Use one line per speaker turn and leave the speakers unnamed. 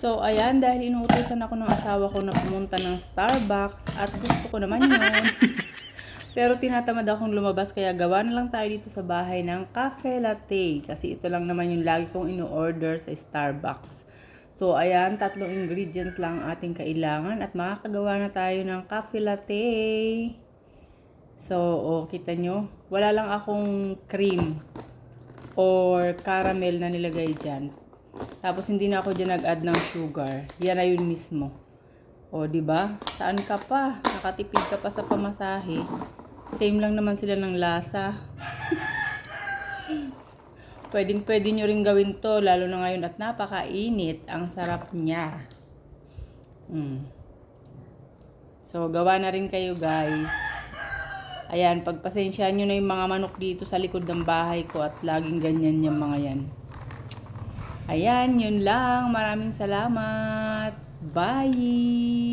So, ayan, dahil inuutosan ako ng asawa ko na pumunta ng Starbucks at gusto ko naman yun. Pero tinatamad akong lumabas kaya gawa na lang tayo dito sa bahay ng cafe latte. Kasi ito lang naman yung lagi kong ino-order sa Starbucks. So, ayan, 3 ingredients lang ang ating kailangan at makakagawa na tayo ng cafe latte. So, kita nyo, wala lang akong cream or caramel na nilagay dyan. Tapos hindi na ako dyan nag-add ng sugar. Yan na yun mismo. O, di ba? Saan ka pa? Nakatipid ka pa sa pamasahe. Same lang naman sila ng lasa. Pwedeng-pwede nyo rin gawin to, lalo na ngayon at napakainit. Ang sarap niya. So, gawa na rin kayo, guys. Ayan, pagpasensyaan nyo na yung mga manok dito sa likod ng bahay ko at laging ganyan yung mga yan. Ayan, yun lang. Maraming salamat. Bye!